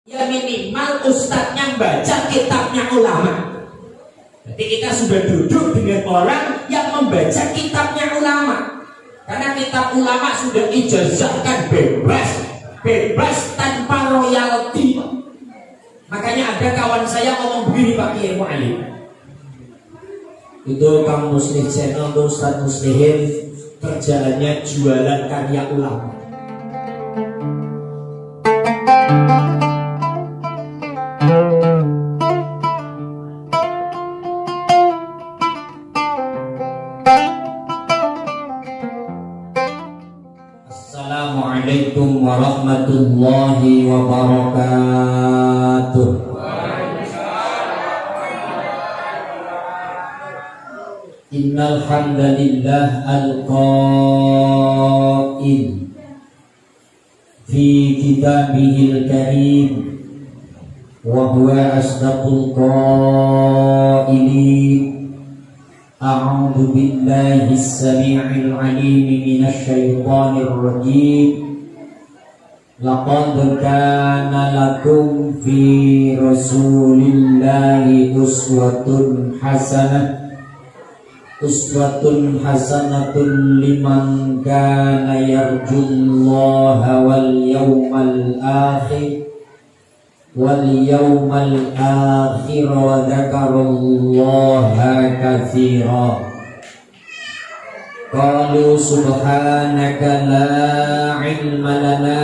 Ya minimal ustadznya baca kitabnya ulama. Jadi kita sudah duduk dengan orang yang membaca kitabnya ulama. Karena kitab ulama sudah ijazahkan bebas tanpa royalti. Makanya ada kawan saya ngomong begini, Pak Kiai Mu'alim, itu Kang Muslih channel tuh Ustadz Muslihin kerjaannya jualan karya ulama. Assalamualaikum warahmatullahi wabarakatuh. Innal hamdalillah al-qail fi kitabihil karim wa huwa asdaqul qailin. A'udzu billahi as-sami'il 'alim minasy syaithanir rajim. Laqad kana lakum fi rasulillahi uswatun hasanatun liman kana yarjullaha wal yawmal akhir wa dzakarallaha katsira. Qalu subhanaka la ilma lana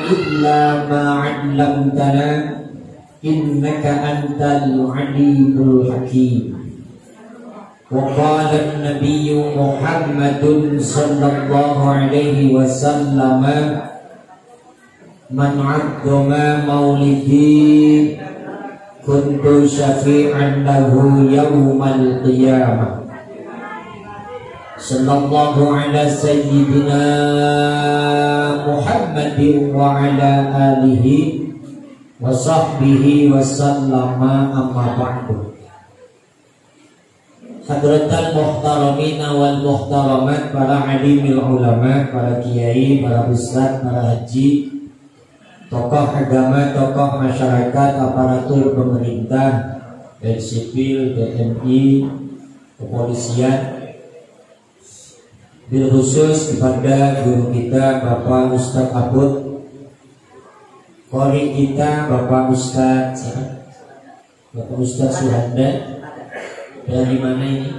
illa ma 'allamtana innaka antal alimul hakim. Wa qala an-nabiyyu Muhammadun sallallahu alaihi wasallam man 'azzama maulidi kuntu syafi'an lahu yawmal qiyamah. Sallallahu ala sayyidina Muhammadin wa ala alihi wa sahbihi wa sallama, amma ba'du. Hadratal muhtaramina wal muhtaramat, para alimil ulama, para kiai, para ustadz, para haji, tokoh agama, tokoh masyarakat, aparatur pemerintah, dari sipil, TNI, kepolisian, bil khusus kepada guru kita Bapak Ustadz Abud, qori kita Bapak Ustadz Suhanda. Dari mana ini?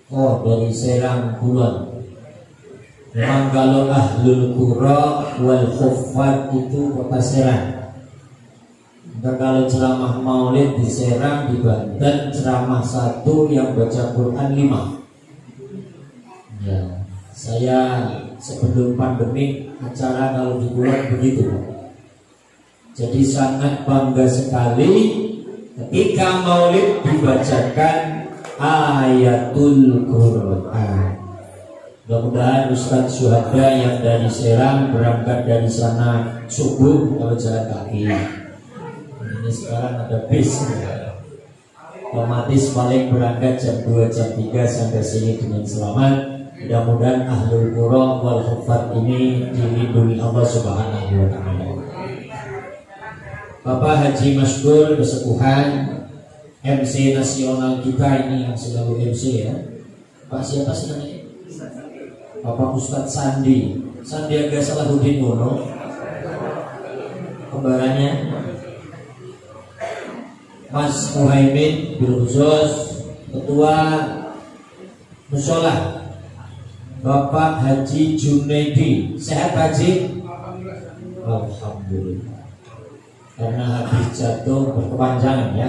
Oh, dari Serang Kulon. Memang kalau ahlul qura wal khuffat itu kota Serang. Dan kalau ceramah maulid di Serang, di Banten, ceramah satu yang baca Quran 5. Ya, saya sebelum pandemi acara kalau di Kulon begitu. Jadi sangat bangga sekali ketika maulid dibacakan ayatul Quran. Mudah-mudahan Ustadz Syuhada yang dari Serang berangkat dari sana subuh kalau jalan kaki. Ini sekarang ada bis, otomatis paling berangkat jam 2 jam 3 sampai sini dengan selamat. Mudah-mudahan ahlul qura wal khuffat ini dilindungi Allah Subhanahu wa ta'ala. Bapak Haji Maskur Kesepuhan, MC nasional kita ini yang selalu MC ya. Pak siapa sih namanya? Bapak Ustadz Sandiaga Salahuddin Uno, kembarannya Mas Muhaimin bil khusus, ketua Musola Bapak Haji Junaidi. Sehat Haji? Alhamdulillah. Karena habis jatuh berkepanjangan ya.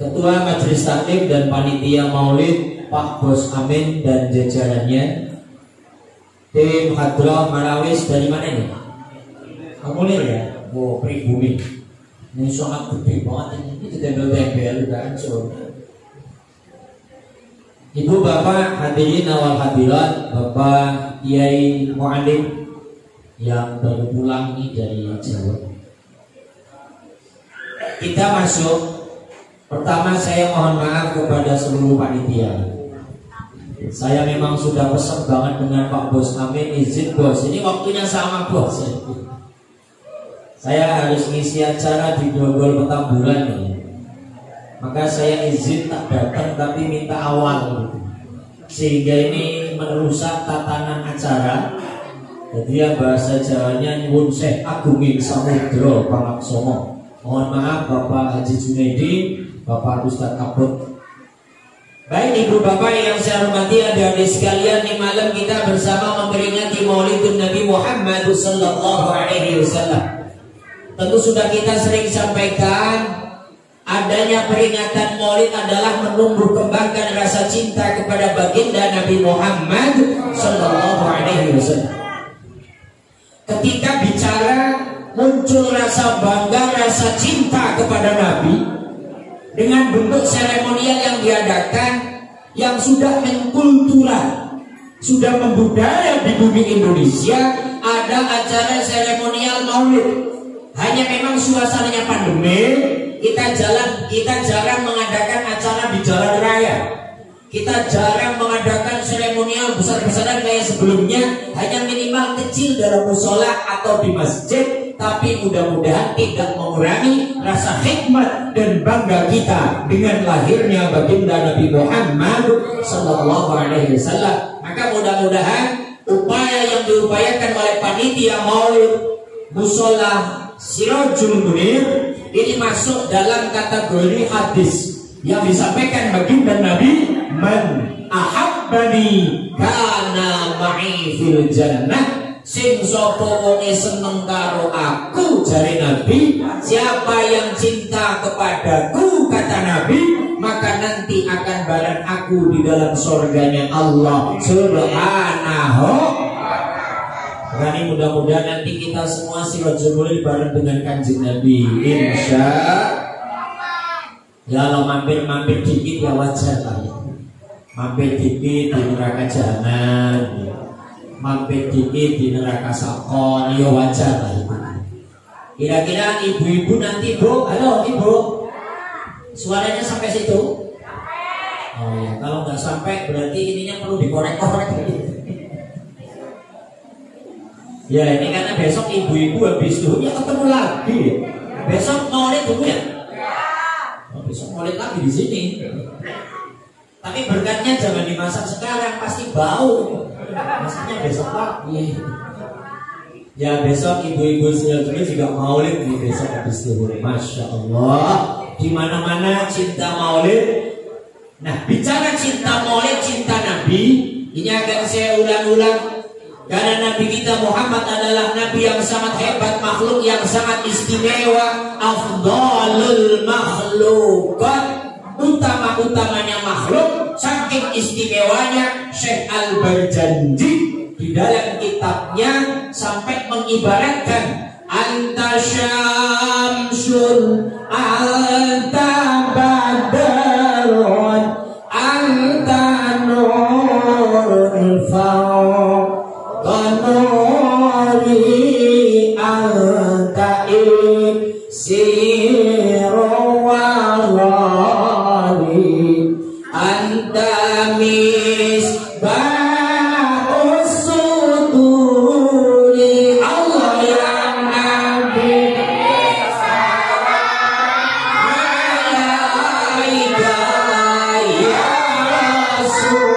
Ketua Majelis Taklim dan Panitia Maulid Pak Bos Amin dan jajarannya. Tim Hadrah Marawis dari mana ini? Kamulir ya? Oh, pribumi. Ini sangat gede banget ini. Itu tembel-tembel udah hancur. Ibu bapak hadirin wal hadirat, Bapak Kiai Mu'alim yang baru pulang ini dari Jawa. Kita masuk. Pertama saya mohon maaf kepada seluruh panitia. Saya memang sudah pesan banget dengan Pak Bos Amin, izin bos, ini waktunya sama bos. Saya harus ngisi acara di Grogol Petamburan ini. Maka saya izin tak datang tapi minta awal, sehingga ini merusak tatanan acara. Jadi yang bahasa Jawanya nyuwun Syekh Agunging Samudra Pangaksono. Mohon maaf Bapak Haji Junaidi, Bapak Ustadz Kabut. Baik ibu bapak yang saya hormati, adik-adik sekalian, di malam kita bersama memperingati Maulidun Nabi Muhammad sallallahu alaihi wasallam. Tentu sudah kita sering sampaikan, adanya peringatan Maulid adalah menumbuh kembangkan rasa cinta kepada baginda Nabi Muhammad sallallahu alaihi wasallam. Ketika bicara muncul rasa bangga, rasa cinta kepada Nabi dengan bentuk seremonial yang diadakan, yang sudah mengkultural, sudah membudaya di bumi Indonesia. Ada acara seremonial Maulid. Hanya memang suasananya pandemi, kita jarang mengadakan acara di jalan raya. Kita jarang mengadakan seremonial besar-besaran kayak sebelumnya. Hanya minimal kecil dalam musola atau di masjid. Tapi mudah-mudahan tidak mengurangi rasa hikmat dan bangga kita dengan lahirnya baginda Nabi Muhammad sallallahu alaihi wasallam. Maka mudah-mudahan upaya yang diupayakan oleh panitia Maulid Musola Sirajul Munir ini masuk dalam kategori hadis yang disampaikan baginda Nabi, man ahabbani kana ma'i fil jannah. Sing sapa wonge seneng karo aku, jare Nabi, siapa yang cinta kepadaku, kata Nabi, maka nanti akan bareng aku di dalam surganya Allah Subhanahu. Berani mudah-mudahan nanti kita semua sirajul munir bareng dengan Kanjeng Nabi, insya. Ya kalau mampir-mampir dikit ya wajar lah ya. Mampir dikit di neraka jahanam, mampir dikit di neraka sakon, ya wajar lah itu. Kira-kira ibu-ibu nanti, Bu, halo ibu, suaranya sampai situ? Oh ya, kalau nggak sampai berarti ininya perlu dikorek-korek. Ya ini karena besok ibu-ibu habis duhurnya ketemu lagi. Besok Maulid dulu ya? Oh, besok Maulid lagi di sini. Tapi berkatnya jangan dimasak sekarang, pasti bau. Masaknya besok lagi. Ya besok ibu-ibu sendiri juga Maulid nih besok habis duhur. Masya Allah. Di mana-mana cinta Maulid. Nah bicara cinta Maulid, cinta Nabi, ini akan saya ulang-ulang. Karena Nabi kita Muhammad adalah Nabi yang sangat hebat, makhluk yang sangat istimewa, afdalul makhlukat, utama-utamanya makhluk. Saking istimewanya Syekh Al-Barjanji di dalam kitabnya sampai mengibaratkan anta syamsun anta badarun anta nurul fawq Kanuri anta siru walari anta misbahus suduri. Allah ya Nabi alaika ya Rasul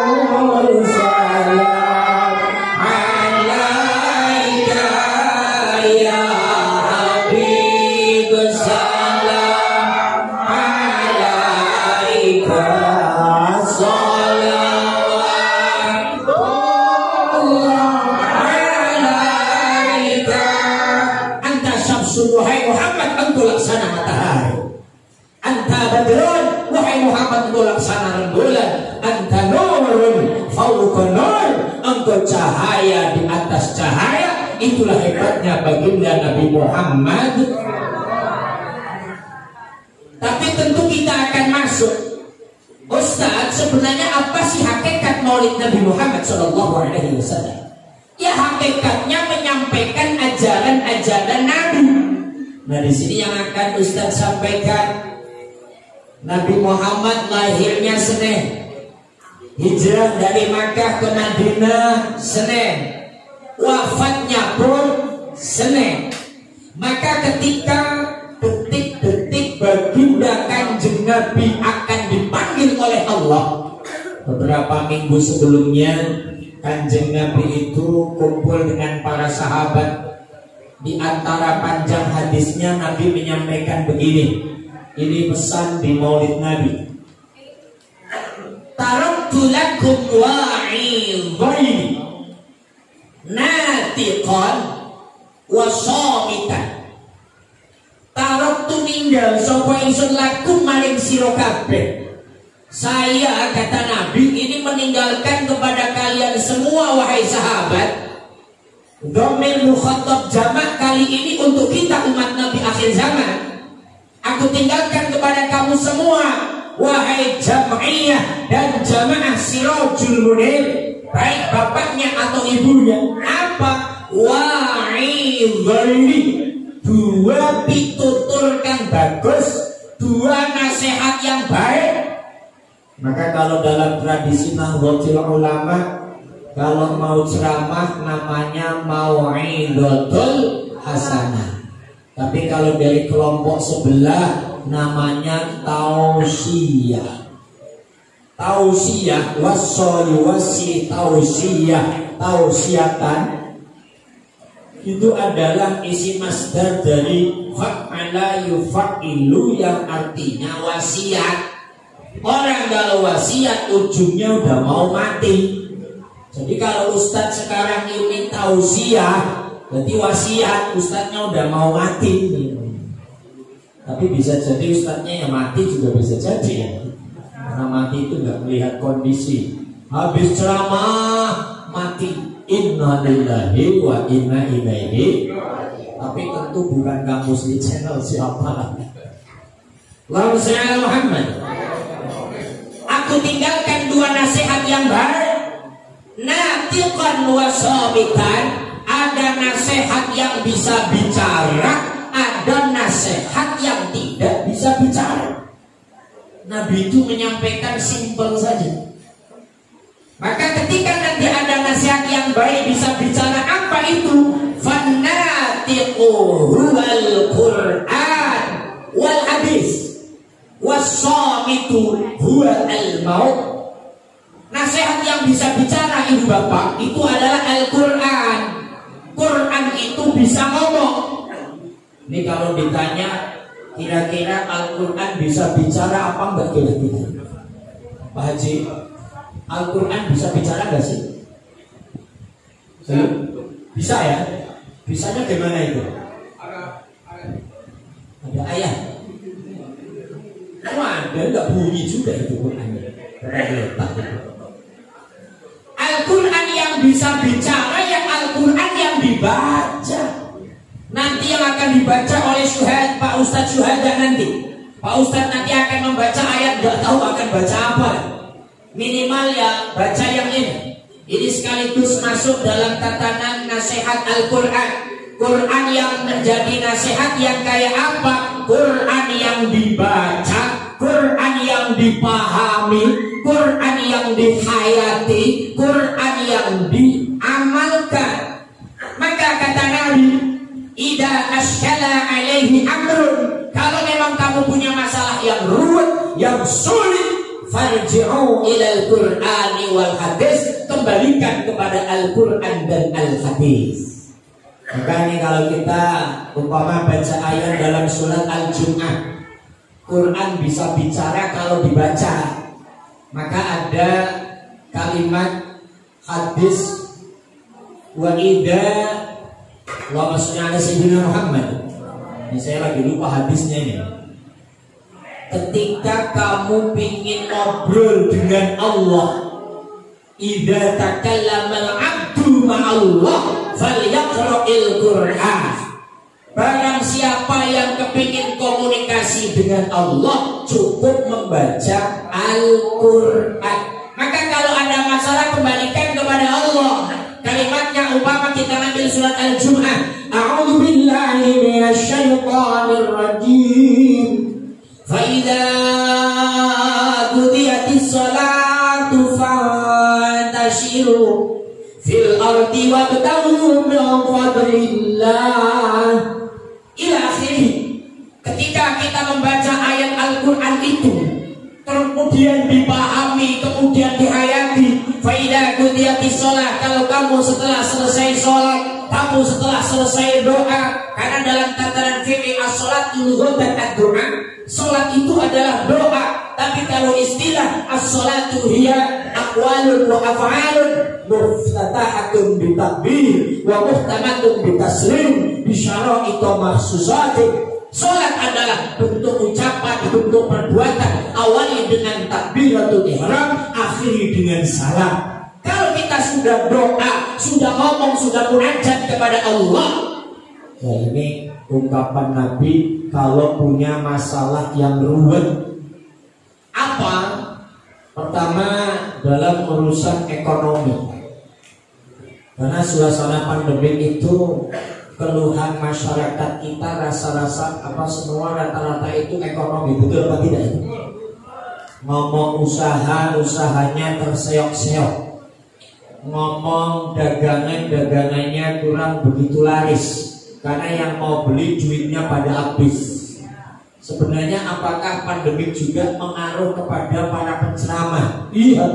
salam wahai Muhammad, engkau laksana matahari. Anta badrun, wahai Muhammad, engkau laksana rembulan. Anta nurun fawqa nur, engkau cahaya di atas cahaya. Itulah hebatnya baginda Nabi Muhammad. Tapi tentu kita akan masuk, Ustaz, sebenarnya apa sih hakikat Maulid Nabi Muhammad SAW? Ya hakikatnya menyampaikan ajaran-ajaran Nabi. Nah di sini yang akan Ustaz sampaikan, Nabi Muhammad lahirnya Senin, hijrah dari Makkah ke Madinah Senin, wafatnya pun Senin. Maka ketika detik-detik baginda Kanjeng Nabi akan dipanggil oleh Allah, beberapa minggu sebelumnya Kanjeng Nabi itu kumpul dengan para sahabat. Di antara panjang hadisnya Nabi menyampaikan begini. Ini pesan di Maulid Nabi. Taraktu lakum wa'idhaini natiqan wa shamitan. Taraktu ninggal sapa ingsun lakum maring sira kabeh. Saya, kata Nabi, ini meninggalkan kepada kalian semua wahai sahabat. Dhamir mukhatab jamak kali ini untuk kita umat Nabi akhir zaman. Aku tinggalkan kepada kamu semua wahai jam'iyah dan jamaah Sirajul Munir, baik bapaknya atau ibunya. Apa? Wa'idhaini, dua pitutur yang bagus, dua nasihat yang baik. Maka kalau dalam tradisi Nahdlatul Ulama, kalau mau ceramah namanya mau'izatul hasanah. Tapi kalau dari kelompok sebelah namanya tausiyah. Tausiyah wassi tausiyah, tausiyatan itu adalah isi masdar dari fa'ala yufa'ilu yang artinya wasiat. Orang kalau wasiat ujungnya udah mau mati. Jadi kalau ustadz sekarang ini tausiah, berarti wasiat, ustadznya udah mau mati. Tapi bisa jadi ustadznya yang mati juga bisa jadi ya. Karena mati itu nggak melihat kondisi. Habis ceramah mati. Inna lillahi wa inna ilaihi. Tapi tentu bukan kampus di channel siapa. Allahumma shalli ala Muhammad. Aku tinggalkan dua nasihat yang baik. Natiqan wa shabitan. Ada nasihat yang bisa bicara, ada nasihat yang tidak bisa bicara. Nabi itu menyampaikan simpel saja. Maka ketika nanti ada nasihat yang baik bisa bicara, apa itu? Fannatiqu huwal Qur'an wal hadis wassamitu huwal al-maut. Nasihat yang bisa bicara ibu bapak itu adalah Al-Quran. Quran itu bisa ngomong. Ini kalau ditanya kira-kira Al-Quran bisa bicara apa enggak kira-kira? Pak Haji, Al-Quran bisa bicara enggak sih? Bisa ya? Bisanya gimana itu? Ada ayat. Ada enggak bunyi juga itu Qurannya? Al-Quran yang bisa bicara ya Al-Quran yang dibaca. Nanti yang akan dibaca oleh syuhad, Pak Ustadz syuhada nanti. Pak Ustadz nanti akan membaca ayat, gak tahu akan baca apa. Minimal ya baca yang ini. Ini sekaligus masuk dalam tatanan nasihat Al-Quran. Quran yang menjadi nasihat yang kayak apa? Quran yang dibaca, Quran yang dipahami, Quran yang dihayati, Quran yang diamalkan. Maka kata Nabi, idza asyala alaihi amrun, kalau memang kamu punya masalah yang ruwet, yang sulit, farji'u ilal Qur'ani wal hadis, kembalikan kepada Al-Quran dan Al-Hadis. Makanya kalau kita umpama baca ayat dalam surat Al-Jum'ah, Quran bisa bicara kalau dibaca. Maka ada kalimat hadis wa idza wa masna'ala sayyidina Muhammad. Ini saya lagi lupa hadisnya ini. Ketika kamu ingin ngobrol dengan Allah, idza takallamal 'abdu ma'allah falyaqra'il Qur'an. Barang siapa yang kepingin komunikasi dengan Allah, cukup membaca Al-Quran. Maka kalau ada masalah, kembalikan kepada Allah. Kalimatnya umpama kita ambil surat Al-Jum'ah, a'udzu billahi minasyaitonir rajim. Fa idza qudiyatis shalatu fantashiru fil ardi wabtaghu min fadlillah ila akhir Apakah kita membaca ayat Al-Quran itu kemudian dipahami, kemudian dihayati? Faidah qudiyati sholat, kalau kamu setelah selesai sholat, kamu setelah selesai doa, karena dalam tataran fikih as-sholat lughatan ad-du'a, sholat itu adalah doa. Tapi kalau istilah as-sholatu hiya aqwalun wa af'alun muftatahatun bitakbir wa muhtamatun bitaslim bisyara'ita mahsusatin. Sholat adalah bentuk ucapan, bentuk perbuatan, awali dengan takbiratul ihram, akhiri dengan salam. Kalau kita sudah doa, sudah ngomong, sudah munajat kepada Allah, ya ini ungkapan Nabi kalau punya masalah yang ruwet. Apa? Pertama, dalam urusan ekonomi. Karena suasana pandemi itu keluhan masyarakat kita rasa-rasa semua rata-rata itu ekonomi, betul apa tidak itu? Ngomong usahanya terseok-seok, ngomong dagangannya kurang begitu laris, karena yang mau beli duitnya pada habis. Sebenarnya apakah pandemi juga mengaruh kepada para penceramah? Iya,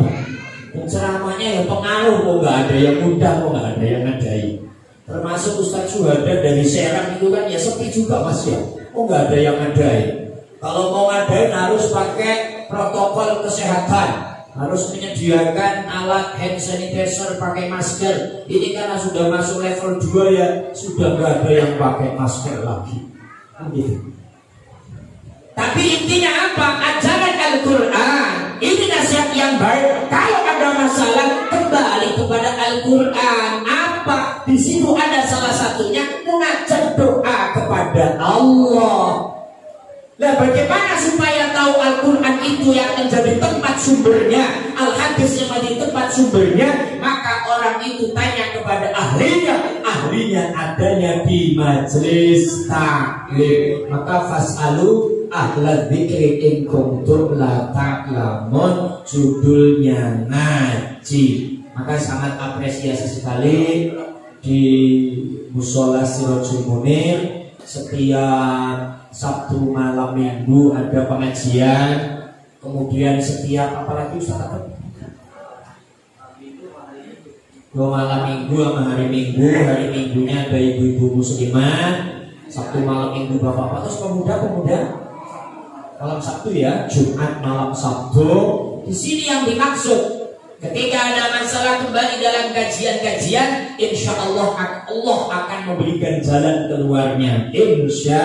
penceramahnya ya pengaruh, kok nggak ada yang undang, kok nggak ada yang ngadain. Termasuk Ustadz Syuhada dari Serang itu kan ya sepi juga mas ya, kok nggak ada yang ngadain. Kalau mau ngadain harus pakai protokol kesehatan, harus menyediakan alat hand sanitizer, pakai masker. Ini karena sudah masuk level 2 ya, sudah nggak ada yang pakai masker lagi. Gitu. Tapi intinya apa? Ajaran Al-Quran ini nasihat yang baik. Kalau ada masalah, kembali kepada Al-Quran. Apa? Di situ ada salah satunya mengajak doa kepada Allah. Nah, bagaimana supaya tahu Al-Quran itu yang menjadi tempat sumbernya, Al-Hadis yang menjadi tempat sumbernya? Maka orang itu tanya kepada ahlinya. Ahlinya adanya di majelis taklim. Maka fas'alu ahla dzikri in kuntum la ta'lamun, judulnya ngaji. Maka sangat apresiasi sekali di Mushola Sirajul Munir setiap Sabtu malam Minggu ada pengajian. Kemudian setiap apalagi Ustaz apa? Malam Minggu sama hari Minggu. Hari Minggunya ada ibu-ibu muslimah. Sabtu malam Minggu bapak-bapak. Terus pemuda-pemuda malam Sabtu ya, Jumat malam Sabtu. Di sini yang dimaksud ketika ada masalah kembali dalam kajian-kajian, insya Allah akan memberikan jalan keluarnya, insya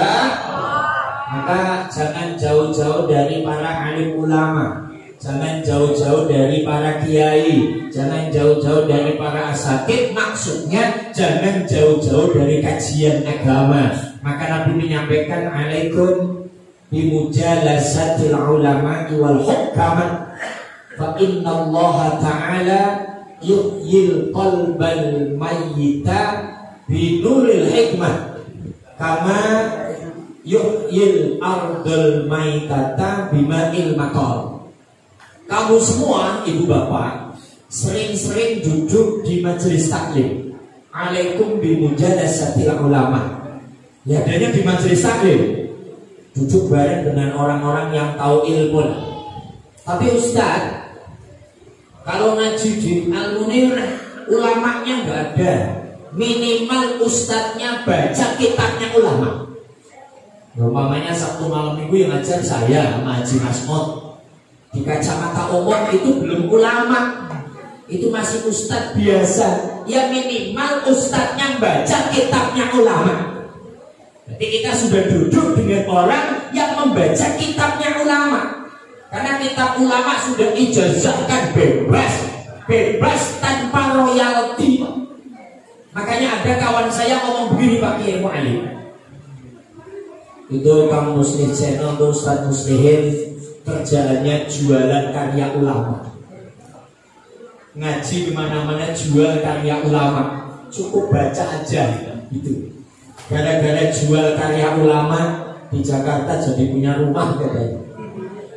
Allah. Maka jangan jauh-jauh dari para alim ulama, jangan jauh-jauh dari para kiai, jangan jauh-jauh dari para asatidz. Maksudnya jangan jauh-jauh dari kajian agama. Maka Nabi menyampaikan alaikum bimujalasatil ulama wal hukama fa inna Allah ta'ala yuhyil qalbal mayyita binuril hikmah kama yuhyil ardal maitata bima'il maqal. Kamu semua ibu bapak sering-sering duduk di majelis taklim. Alaikum bimujalasatil ulama. Ya, adanya di majelis taklim, duduk bareng dengan orang-orang yang tahu ilmu. Tapi Ustaz, kalau ngaji di Al-Munir ulamanya nggak ada, minimal ustadznya baca kitabnya ulama. Umpamanya Sabtu malam Minggu yang ngajar saya sama Haji Masmud, di kacamata umum itu belum ulama, itu masih ustadz biasa. Ya minimal ustadznya baca kitabnya ulama. Jadi kita sudah duduk dengan orang yang membaca kitabnya ulama. Karena kitab ulama sudah ijazahkan bebas tanpa royalti. Makanya ada kawan saya ngomong begini, Pak Kiai Mu'alim, itu Kang Muslim channel tuh Ustaz Muslihin kerjaannya jualan karya ulama. Ngaji kemana-mana jual karya ulama, cukup baca aja gitu. Gara-gara jual karya ulama di Jakarta jadi punya rumah katanya,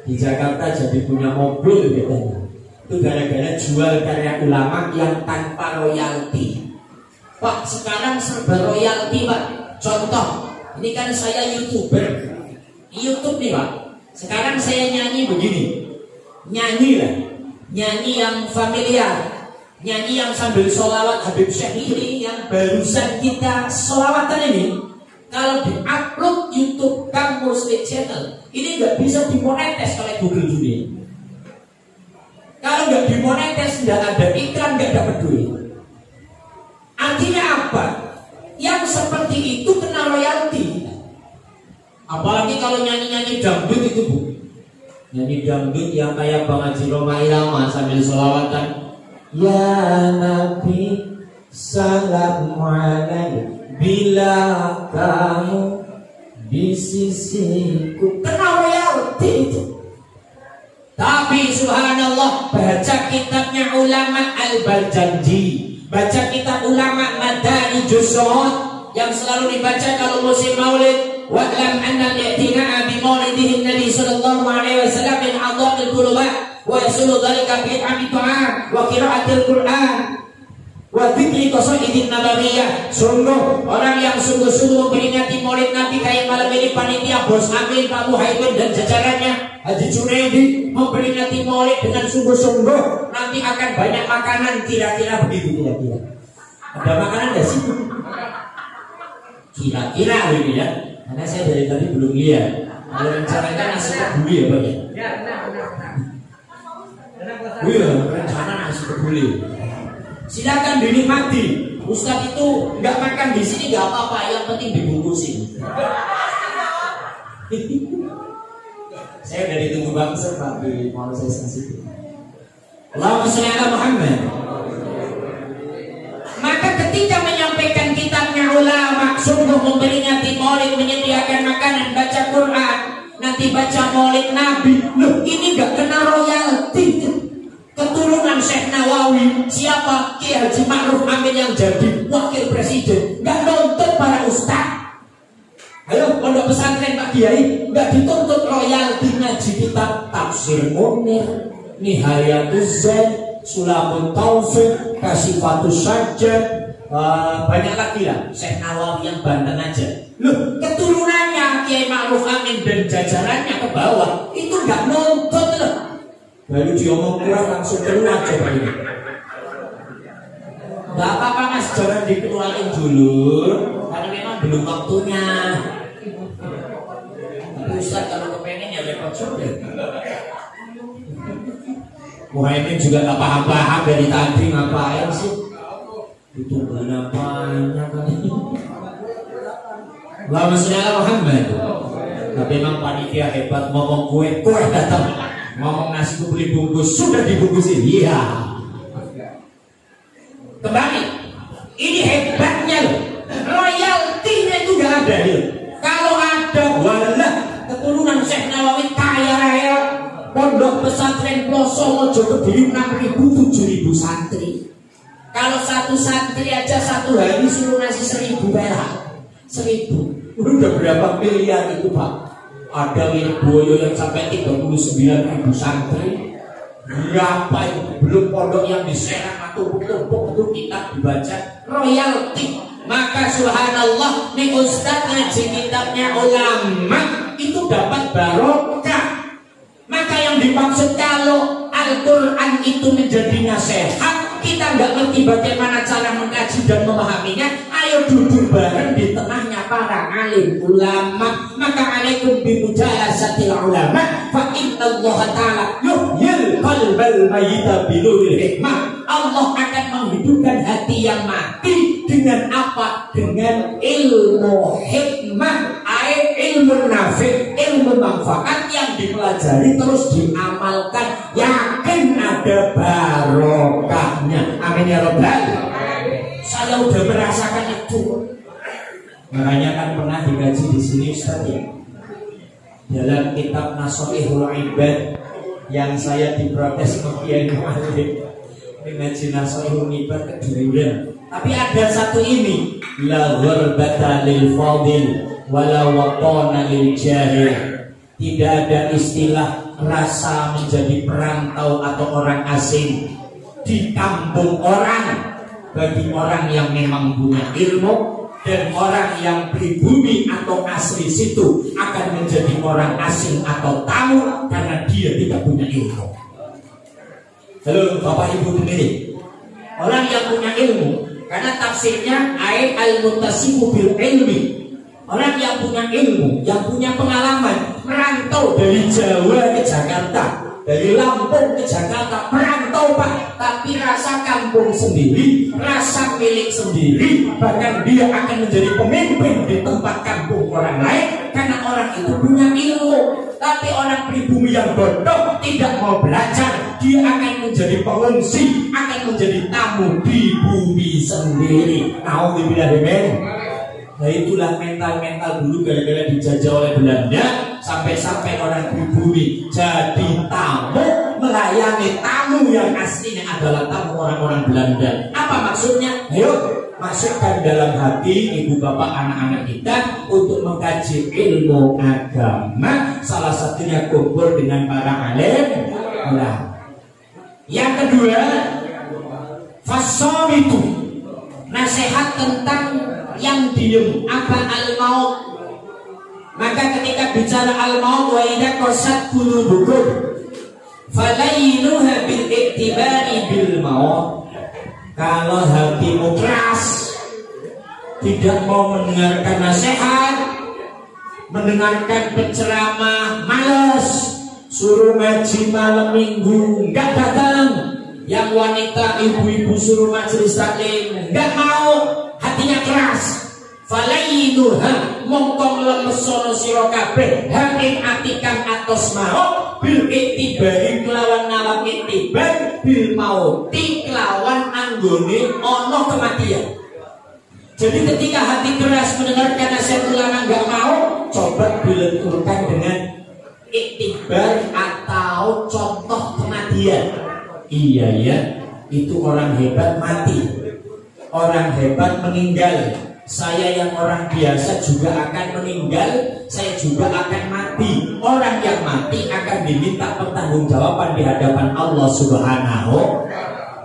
di Jakarta jadi punya mobil katanya. Itu gara-gara jual karya ulama yang tanpa royalti. Pak, sekarang serba royalti Pak. Contoh, ini kan saya YouTuber. YouTube nih Pak. Sekarang saya nyanyi begini. Nyanyi lah. Nyanyi yang familiar. Nyanyi yang sambil sholawat Habib Syekh ini, yang barusan kita sholawatan ini. Kalau di-upload YouTube Kang Muslim Channel, ini nggak bisa dimonetes oleh Google dunia. Kalau nggak dimonetes, nggak ada iklan, nggak dapat duit. Artinya apa? Yang seperti itu kena royalti. Apalagi kalau nyanyi-nyanyi dangdut itu Bu. Nyanyi dangdut yang kayak Bang Haji Roma Irama sambil sholawatan. Ya Nabi salam alaik, bila kamu di sisiku, kena royalti itu. Tapi subhanallah, baca kitabnya ulama Al-Barjanji, baca kitab ulama Madarijus Syuhud yang selalu dibaca kalau musim maulid. Wa'lam anna al-i'tina'a bi maulidihi Nabi sallallahu alaihi wasallam min a'dhamil qulubat wa yasulu dhalika bi it'ami ta'am wa qira'atil Qur'an wa dzikri qasaidin nabawiyah. Sungguh orang yang sungguh-sungguh memperingati maulid Nabi kayak malam ini panitia Bos Amin, Pak Muhaimin dan jajarannya, Haji Junaidi memperingati maulid dengan sungguh-sungguh, nanti akan banyak makanan. Kira-kira begitu, kira-kira ada makanan nggak sih? Kira-kira ini ya, karena saya dari tadi belum lihat. Kalau rencananya nasi kebuli ya Pak ya? Iya, rencana nasi kebuli. Silakan dinikmati. Ustadz itu nggak makan di sini nggak apa-apa, yang penting dibungkusin. Saya dari tunggu bangsa Pak di mau saya sensitif. Allahumma sholli ala Muhammad. Maka ketika menyampaikan kitabnya ulama, sungguh memperingati maulid, menyediakan makanan, baca Quran, nanti baca maulid Nabi. Loh, ini gak kena royalti. Keturunan Syekh Nawawi, siapa? Kiai Haji Ma'ruf Amin yang jadi wakil presiden, gak nuntut para ustaz. Ayo, pondok pesantren Pak Kiai, gak dituntut royalti ngaji kitab Tafsir Munir, Nihayatuz Zain, Sulabun Taufik, Kasifatus Sajjad, banyak lagi lah. Syekh Nawawi yang Banten aja. Loh, keturunannya Kiai Ma'ruf Amin dan jajarannya ke bawah itu nggak nuntut loh. Baru diomong kurang langsung keluar coba ini. Nggak apa-apa Mas, jangan dikeluarin dulu, karena memang belum waktunya. Tapi Ustaz kalau kepengen ya repot juga. Muhaimin juga gak paham-paham dari tadi, ngapain sih? Itu banyak kali. Allahumma sholli ala Muhammad. Tapi memang panitia hebat, ngomong kue datang, ngomong nasi kebuli bungkus sudah dibungkusin. Iya. Kembali, ini hebatnya loh. Royaltinya itu gak ada loh. Kalau ada, walah keturunan Syekh Nawawi kaya raya. Pondok pesantren Ploso Mojo Kediri 6.000 7.000 santri. Kalau satu santri aja satu hari suruh ngasih 1.000 perak. 1.000. Udah berapa miliar itu Pak? Ada Wirboyo yang sampai 39.000 santri. Berapa itu? Belum pondok yang di Serang atau tumpuk itu kita dibaca royalti. Maka subhanallah, nih Ustadz ngaji kitabnya ulama itu dapat barokah. Maka yang dimaksud kalau Al-Quran itu menjadi nasihat, kita nggak ngerti bagaimana cara mengkaji dan memahaminya, ayo duduk bareng di tengahnya para alim ulama. Maka alaikum bimujalasatil ulama, fa inna Allah ta'ala yuhyil qalbal mayyita binuril hikmah. Allah akan menghidupkan hati yang mati dengan apa? Dengan ilmu hikmah, ilmu nafi, ilmu manfaat yang dipelajari terus diamalkan, yakin ada barokahnya. Amin ya Rabbal. Saya udah merasakan itu. Makanya kan pernah dikaji di sini Ustaz ya, dalam kitab Nasoihul Ibad yang saya diprotes ke Kiai Muhammad. Ngaji Nasoihul Ibad keduluan. Tapi ada satu ini, la gharbata lil fadil wala waqana lil jahil. Tidak ada istilah rasa menjadi perantau atau orang asing di kampung orang bagi orang yang memang punya ilmu, Dan orang yang pribumi atau asli situ akan menjadi orang asing atau tamu karena dia tidak punya ilmu. Halo Bapak Ibu dengerin. Orang yang punya ilmu, karena tafsirnya ai al-muttasifu bil ilmi. Orang yang punya ilmu, yang punya pengalaman, merantau dari Jawa ke Jakarta, dari Lampung ke Jakarta, merantau Pak, tapi rasa kampung sendiri, rasa milik sendiri, bahkan dia akan menjadi pemimpin di tempat kampung orang lain karena orang itu punya ilmu. Tapi orang pribumi yang bodoh tidak mau belajar, dia akan menjadi pengungsi, akan menjadi tamu di bumi sendiri. Nauzubillah. Nah itulah mental-mental dulu gara-gara dijajah oleh Belanda, sampai-sampai orang pribumi jadi tamu, melayani tamu yang aslinya adalah tamu orang-orang Belanda. Apa maksudnya? Ayo masukkan dalam hati ibu bapak anak-anak kita untuk mengkaji ilmu agama, salah satunya kumpul dengan para alim. Nah, yang kedua, fasomitu, nasihat tentang yang diem, apa al-maut. Maka ketika bicara al-maut, wa idza qasat qulubukum falainuha bil iktibari bil maut. Kalau hatimu keras, tidak mau mendengarkan nasihat, mendengarkan penceramah, malas, suruh ngaji malam minggu enggak datang, yang wanita ibu-ibu suruh majelis taklim enggak mau, hatinya keras. Falainuha mongkong lemesono sira kabeh hamin atikan atos mau bil iktibari kelawan ngalap iktibar bil mauti kelawan anggone ono kematian. Jadi ketika hati keras mendengarkan nasihat ulama enggak mau, coba dilenturkan dengan iktibar atau contoh kematian. Iya ya, itu orang hebat mati, orang hebat meninggal. Saya yang orang biasa juga akan meninggal, saya juga akan mati. Orang yang mati akan diminta pertanggungjawaban di hadapan Allah Subhanahu.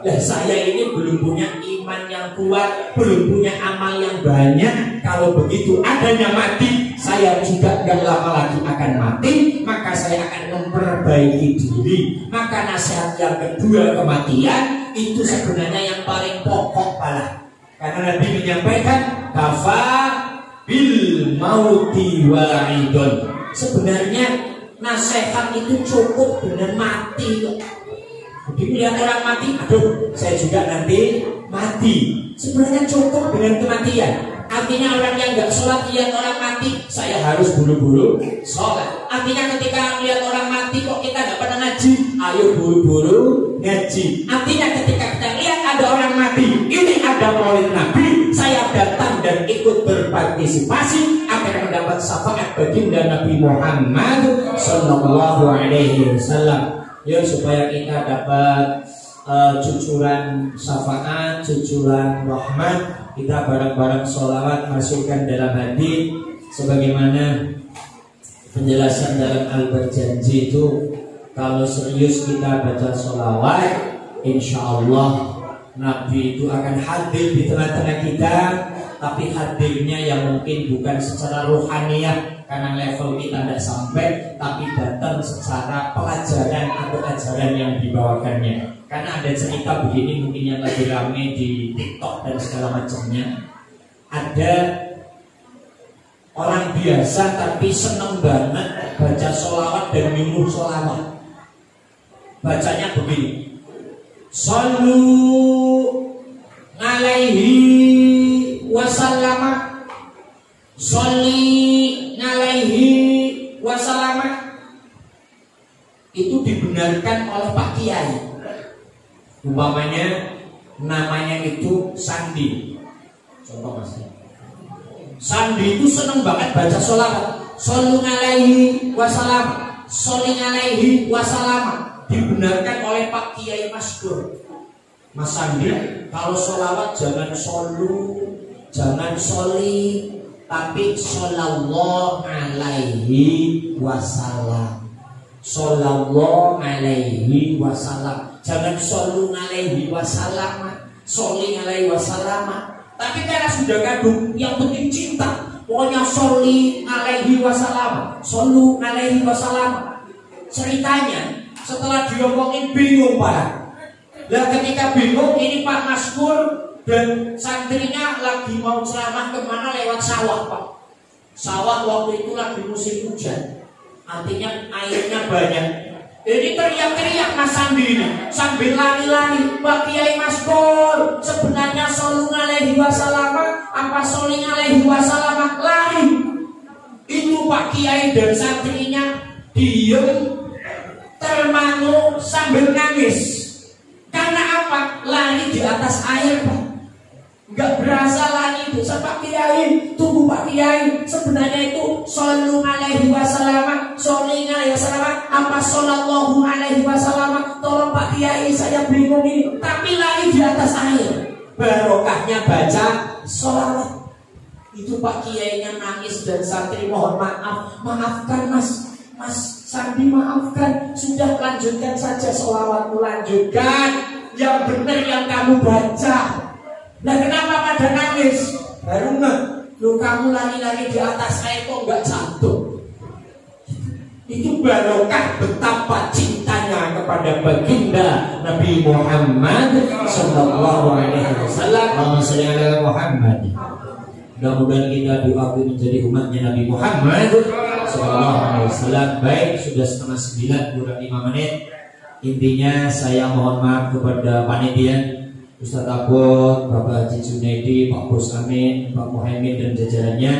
Dan saya ini belum punya iman yang kuat, belum punya amal yang banyak. Kalau begitu adanya mati, saya juga gak lama lagi akan mati, maka saya akan memperbaiki diri. Maka nasihat yang kedua, kematian, itu sebenarnya yang paling pokok pala. Karena Nabi menyampaikan kafa bil mauti wa'idun. Sebenarnya nasihat itu cukup dengan mati. Jadi melihat orang mati, aduh saya juga nanti mati. Sebenarnya cukup dengan kematian. Artinya orang yang nggak sholat lihat orang mati, saya harus buru-buru sholat. Artinya ketika lihat orang mati kok kita nggak pernah ngaji, ayo buru-buru ngaji. Artinya ketika kita lihat ada orang mati, ini ada maulid Nabi, saya datang dan ikut berpartisipasi akan mendapat syafaat baginda Nabi Muhammad Sallallahu Alaihi Wasallam. Ya supaya kita dapat cucuran syafaat, cucuran rahmat, kita bareng-bareng sholawat masukkan dalam hati sebagaimana penjelasan dalam Al-Berjanji itu. Kalau serius kita baca sholawat, insya Allah Nabi itu akan hadir di tengah-tengah kita, tapi hadirnya yang mungkin bukan secara rohaniah karena level kita tidak sampai, tapi datang secara pelajaran atau ajaran yang dibawakannya. Karena ada cerita begini mungkin yang lagi rame di TikTok dan segala macamnya. Ada orang biasa tapi seneng banget baca sholawat dan minum sholawat. Bacanya begini, Sallu alaihi wasallama, Sholli alaihi wasallama. Itu dibenarkan oleh Pak Kiai. Umpamanya namanya itu Sandi. Contoh mas, Sandi itu seneng banget baca sholawat, Sholli alaihi wasallam, Sholli alaihi wasallam. Dibenarkan oleh Pak Kiai Maskur. Mas Sandi, kalau sholawat jangan solu, jangan soli, tapi shollallahu alaihi wasallam. Shollallahu alaihi wasallam. Jangan solu alaihi wasallam, soli alaihi wasallam. Tapi karena sudah kandung, yang penting cinta. Pokoknya sholli alaihi wasallam, shollu alaihi wasallam. Ceritanya setelah diomongin bingung Pak. Lah ketika bingung ini Pak Maskur dan santrinya lagi mau ceramah kemana lewat sawah Pak. Sawah waktu itu lagi musim hujan, artinya airnya banyak. Ini teriak-teriak Mas Sandi ini sambil lari-lari, Pak Kiai Maskur, sebenarnya sholli alaihi wasallam apa sholli alaihi wasallam, lari. Itu Pak Kiai dan santrinya diem termangu sambil nangis. Karena apa? Lari di atas air Pak. Enggak berasa lari itu. Pak Kiai, tunggu Pak Kiai, sebenarnya itu sholli alaihi wasallam, sholli alaihi wasallam apa shollallahu alaihi wasallam. Tolong Pak Kiai, saya bingung ini. Tapi lari di atas air. Barokahnya baca sholawat. Itu Pak Kiainya nangis dan santri mohon maaf, maafkan Mas Sandi, maafkan, sudah lanjutkan saja sholawatmu, lanjutkan yang benar yang kamu baca. Nah kenapa pada nangis? Baru nggak, lu kamu lari-lari di atas air kok nggak jatuh? Itu barokah betapa cintanya kepada baginda Nabi Muhammad Sallallahu Alaihi Wasallam. Allahumma Muhammad. Mudah-mudahan kita diakui menjadi umatnya Nabi Muhammad Sallallahu Alaihi Wasallam. Baik, sudah 8:30 kurang 5 menit. Intinya saya mohon maaf kepada panitia, Ustadz Abud, Bapak Haji Junaidi, Pak Bos Amin, Pak Muhammad dan jajarannya.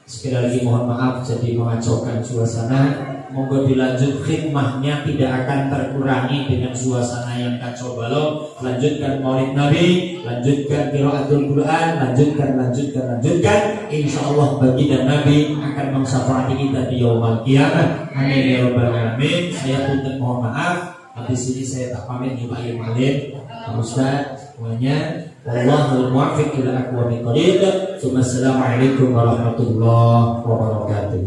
Sekali lagi mohon maaf jadi mengacaukan suasana. Monggo dilanjut khidmahnya, tidak akan terkurangi dengan suasana yang kacau balau. Lanjutkan Maulid Nabi, lanjutkan qiraatul Quran, lanjutkan. Insya Allah baginda Nabi akan mensyafaati kita di yaumul qiyamah. Amin ya rabbal alamin. Saya punten mohon maaf. Habis ini saya tak pamit di Pak Alim, Pak Ustaz semuanya. Wallahul muwaffiq ila aqwamit thoriq. Assalamualaikum warahmatullahi wabarakatuh.